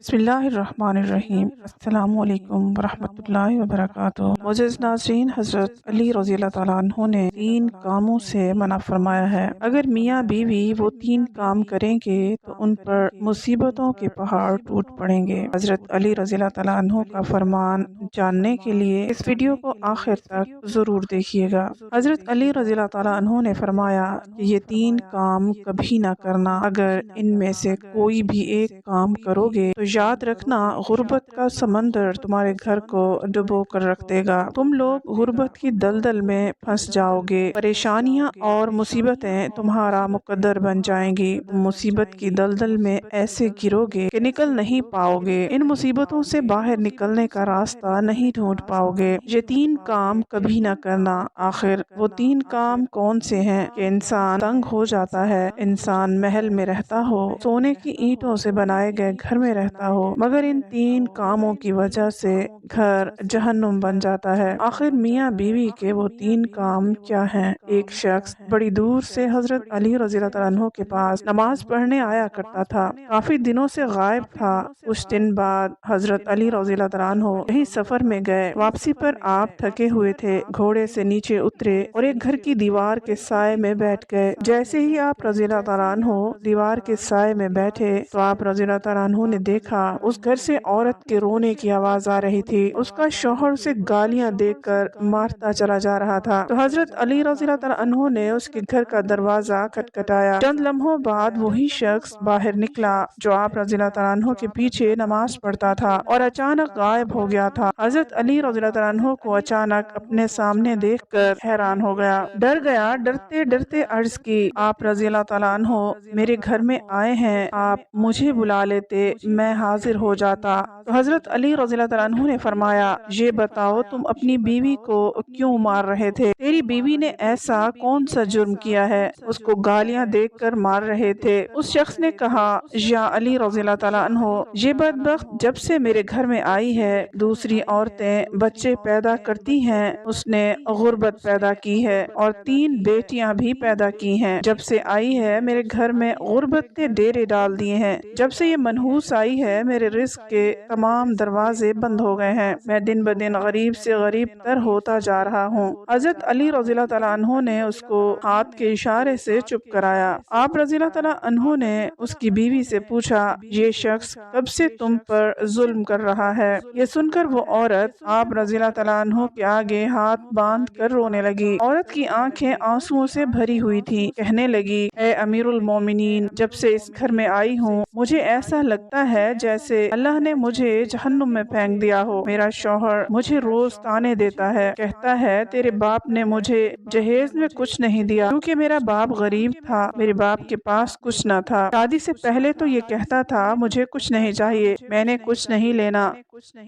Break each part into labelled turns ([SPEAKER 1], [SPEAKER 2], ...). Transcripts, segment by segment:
[SPEAKER 1] बिस्मिल्लाहिर्रहमानिर्रहीम। अस्सलामुअलैकुम वरहमतुल्लाहि वबरकातुहू। मोअज़्ज़ज़ नाज़रीन, हज़रत अली रज़ियल्लाहु तआला अन्हु ने 3 कामों से मना फरमाया है। अगर मियाँ बीवी वो 3 काम करेंगे तो उन पर मुसीबतों के पहाड़ टूट पड़ेंगे। हज़रत अली रज़ियल्लाहु तआला अन्हु का फरमान जानने के लिए इस वीडियो को आखिर तक ज़रूर देखिएगा। हज़रत अली रज़ियल्लाहु तआला अन्हु ने फरमाया कि ये 3 काम कभी ना करना। अगर इनमें से कोई भी एक काम करोगे तो याद रखना, गुर्बत का समंदर तुम्हारे घर को डुबो कर रख देगा। तुम लोग गुर्बत की दलदल में फंस जाओगे। परेशानियां और मुसीबतें तुम्हारा मुकद्दर बन जाएंगी। तुम मुसीबत की दलदल में ऐसे गिरोगे कि निकल नहीं पाओगे। इन मुसीबतों से बाहर निकलने का रास्ता नहीं ढूंढ पाओगे। ये 3 काम कभी ना करना। आखिर वो 3 काम कौन से हैं कि इंसान तंग हो जाता है, इंसान महल में रहता हो, सोने की ईंटों से बनाए गए घर में रहता हो, मगर इन 3 कामों की वजह से घर जहन्नुम बन जाता है। आखिर मियाँ बीवी के वो 3 काम क्या हैं? एक शख्स बड़ी दूर से हजरत अली रज़ियल्लाहु तआला अन्हु के पास नमाज पढ़ने आया करता था। काफी दिनों से गायब था। कुछ दिन बाद हजरत अली रज़ियल्लाहु तआला अन्हु कहीं सफर में गए। वापसी पर आप थके हुए थे, घोड़े से नीचे उतरे और एक घर की दीवार के साए में बैठ गए। जैसे ही आप रज़ियल्लाहु तआला अन्हु दीवार के साए में बैठे तो आप रज़ियल्लाहु तआला अन्हु ने देखा उस घर से औरत के रोने की आवाज आ रही थी। उसका शौहर उसे गालियां देकर मारता चला जा रहा था। तो हजरत अली रज़ियल्लाहु तआला अन्हु ने उसके घर का दरवाजा खटखटाया। चंद लम्हों बाद वही शख्स बाहर निकला जो आप रज़ियल्लाहु तआला अन्हु के पीछे नमाज पढ़ता था और अचानक गायब हो गया था। हजरत अली रज़ियल्लाहु तआला अन्हु को अचानक अपने सामने देखकर हैरान हो गया, डर गया। डरते डरते अर्ज की, आप रज़ियल्लाहु तआला अन्हु मेरे घर में आए हैं, आप मुझे बुला लेते, मैं हाजिर हो जाता। तो हजरत अली रज़ियल्लाहु तआला अन्हु ने फरमाया, ये बताओ तुम अपनी बीवी को क्यों मार रहे थे? तेरी बीवी ने ऐसा कौन सा जुर्म किया है? उसको गालियां देकर मार रहे थे। उस शख्स ने कहा, या अली रज़ियल्लाहु तआला अन्हु, ये बदबख्त जब से मेरे घर में आई है दूसरी औरतें बच्चे पैदा करती हैं, उसने गुर्बत पैदा की है और 3 बेटियां भी पैदा की हैं। जब से आई है मेरे घर में गुर्बत के डेरे डाल दिए हैं। जब से ये मनहूस आई है मेरे रिस्क के तमाम दरवाजे बंद हो गए हैं। मैं दिन ब दिन गरीब से गरीब तर होता जा रहा हूँ। हज़रत अली रज़ियल्लाहु तआला अन्हु ने उसको हाथ के इशारे से चुप कराया। आप रज़ियल्लाहु तआला अन्हु ने उसकी बीवी से पूछा, ये शख्स कब से तुम पर जुल्म कर रहा है? ये सुनकर वो औरत आप रज़ियल्लाहु तआला अन्हु के आगे हाथ बांध कर रोने लगी। औरत की आंखें आंसुओं से भरी हुई थी। कहने लगी, ए अमीरुल मोमिनीन, जब से इस घर में आई हूँ मुझे ऐसा लगता है जैसे अल्लाह ने मुझे जहन्नुम में फेंक दिया हो। मेरा शौहर मुझे रोज ताने देता है, कहता है तेरे बाप ने मुझे जहेज में कुछ नहीं दिया क्योंकि मेरा बाप गरीब था, मेरे बाप के पास कुछ न था। शादी से पहले तो ये कहता था मुझे कुछ नहीं चाहिए, मैंने कुछ नहीं लेना।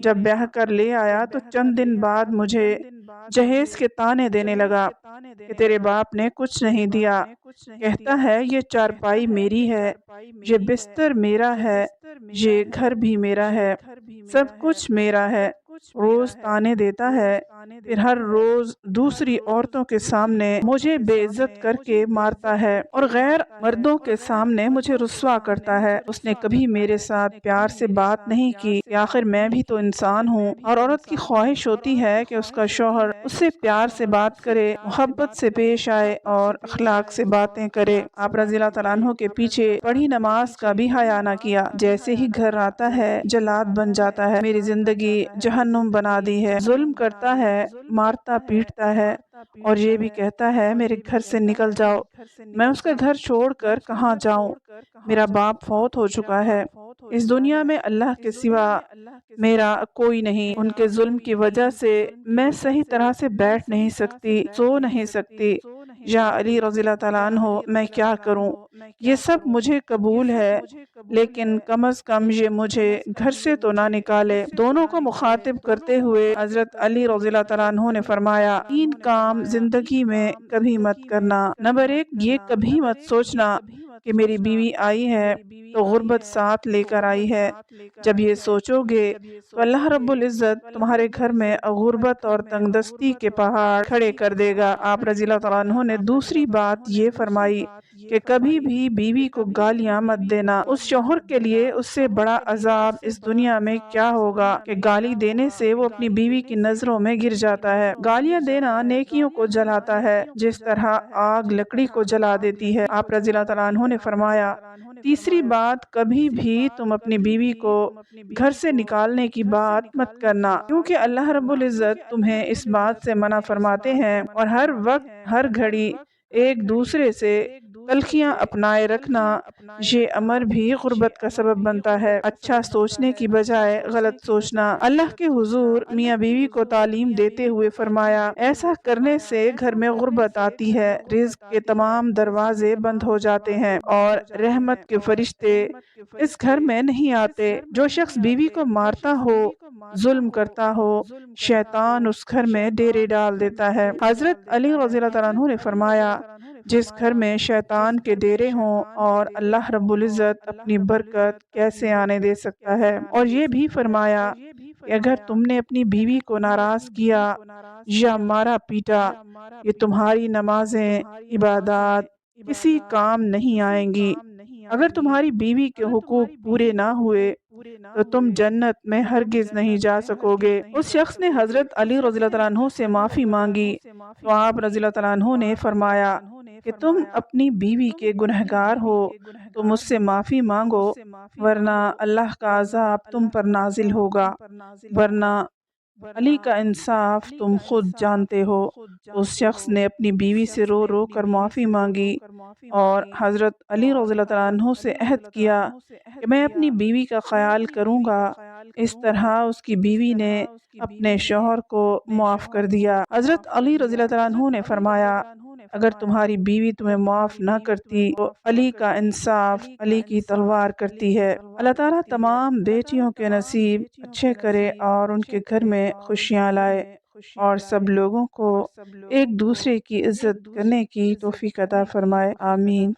[SPEAKER 1] जब ब्याह कर ले आया तो चंद दिन बाद मुझे जहेज के ताने देने लगा कि तेरे बाप ने कुछ नहीं दिया। कहता है ये चारपाई मेरी है, ये बिस्तर मेरा है, ये घर भी मेरा है, सब कुछ मेरा है। रोज ताने देता है, फिर हर रोज दूसरी औरतों के सामने मुझे बेइज्जत करके मारता है और गैर मर्दों के सामने मुझे रुस्वा करता है। उसने कभी मेरे साथ प्यार से बात नहीं की कि आखिर मैं भी तो इंसान हूँ और औरत की ख्वाहिश होती है कि उसका शौहर उससे प्यार से बात करे, मोहब्बत से पेश आए और अखलाक से बातें करे। आप रज़ियल्लाहु तआला अन्हु के पीछे पढ़ी नमाज का भी हया ना किया। जैसे ही घर आता है जलाद बन जाता है, मेरी जिंदगी जहन्नुम बना दी है। जुल्म करता है, मारता पीटता है और ये भी कहता है मेरे घर से निकल जाओ। मैं उसका घर छोड़कर कहाँ जाऊँ? मेरा बाप फौत हो चुका है। इस दुनिया में अल्लाह के सिवा मेरा कोई नहीं। उनके जुल्म की वजह से मैं सही तरह से बैठ नहीं सकती, सो नहीं सकती। या अली रज़ियल्लाहु तआला अन्हु, मैं क्या करूं? ये सब मुझे कबूल है, लेकिन कम अज कम ये मुझे घर से तो ना निकाले। दोनों को मुखातिब करते हुए हजरत अली रज़ियल्लाहु तआला अन्हु ने फरमाया, 3 काम जिंदगी में कभी मत करना। नंबर 1, ये कभी मत सोचना कि मेरी बीवी आई है तो गुर्बत साथ लेकर आई है। जब ये सोचोगे तो अल्लाह रब्बुल इज़्ज़त तुम्हारे घर में गुर्बत और तंगदस्ती के पहाड़ खड़े कर देगा। आप रज़ियल्लाहु तआला अन्हु ने دوسری بات یہ فرمائی کہ کبھی بھی بیوی کو گالیاں مت دینا، اس شوہر کے لیے اس سے بڑا عذاب اس دنیا میں کیا ہوگا کہ گالی دینے سے وہ اپنی بیوی کی نظروں میں گر جاتا ہے۔ گالیاں دینا نیکیوں کو جلاتا ہے جس طرح آگ لکڑی کو جلا دیتی ہے۔ آپ رضی اللہ تعالیٰ عنہ نے فرمایا، تیسری بات، کبھی بھی تم اپنی بیوی کو گھر سے نکالنے کی بات مت کرنا، کیونکہ اللہ رب العزت تمہیں اس بات سے منع فرماتے ہیں، اور ہر وقت ہر گھڑی ایک دوسرے سے تلخیاں اپنائے رکھنا، یہ امر بھی غربت کا سبب بنتا ہے۔ اچھا سوچنے کی بجائے غلط سوچنا۔ اللہ کے حضور میاں بیوی کو تعلیم دیتے ہوئے فرمایا، ایسا کرنے سے گھر میں غربت آتی ہے، رزق کے تمام دروازے بند ہو جاتے ہیں اور رحمت کے فرشتے اس گھر میں نہیں آتے۔ جو شخص بیوی کو مارتا ہو، ظلم کرتا ہو، شیطان اس گھر میں ڈیرے ڈال دیتا ہے۔ حضرت علی رضی اللہ تعالیٰ عنہ نے فرمایا، جس گھر میں شیطان کے ڈیرے ہوں اور اللہ رب العزت اپنی برکت کیسے آنے دے سکتا ہے۔ اور یہ بھی فرمایا کہ اگر تم نے اپنی بیوی کو ناراض کیا یا مارا پیٹا، یہ تمہاری نمازیں، عبادات کسی کام نہیں آئیں گی۔ اگر تمہاری بیوی کے حقوق پورے نہ ہوئے تو تم جنت میں ہرگز نہیں جا سکو گے۔ اس شخص نے حضرت علی رضی اللہ تعالیٰ عنہ سے معافی مانگی تو آپ رضی اللہ تعالیٰ عنہ نے فرمایا کہ تم اپنی بیوی کے گنہگار ہو تو مجھ سے معافی مانگو، ورنہ اللہ کا عذاب تم پر نازل ہوگا، ورنہ علی کا انصاف تم خود جانتے ہو۔ تو اس شخص نے اپنی بیوی سے رو رو کر معافی مانگی اور حضرت علی رضی اللہ تعالیٰ عنہ سے عہد کیا کہ میں اپنی بیوی کا خیال کروں گا۔ اس طرح اس کی بیوی نے اپنے شوہر کو معاف کر دیا۔ حضرت علی رضی اللہ تعالیٰ عنہ نے فرمایا، اگر تمہاری بیوی تمہیں معاف نہ کرتی تو علی کا انصاف علی کی تلوار کرتی ہے۔ اللہ تعالیٰ تمام بیٹیوں کے نصیب اچھے کرے اور ان کے گھر میں خوشیاں لائے، اور سب لوگوں کو ایک دوسرے کی عزت کرنے کی توفیق عطا فرمائے، آمین۔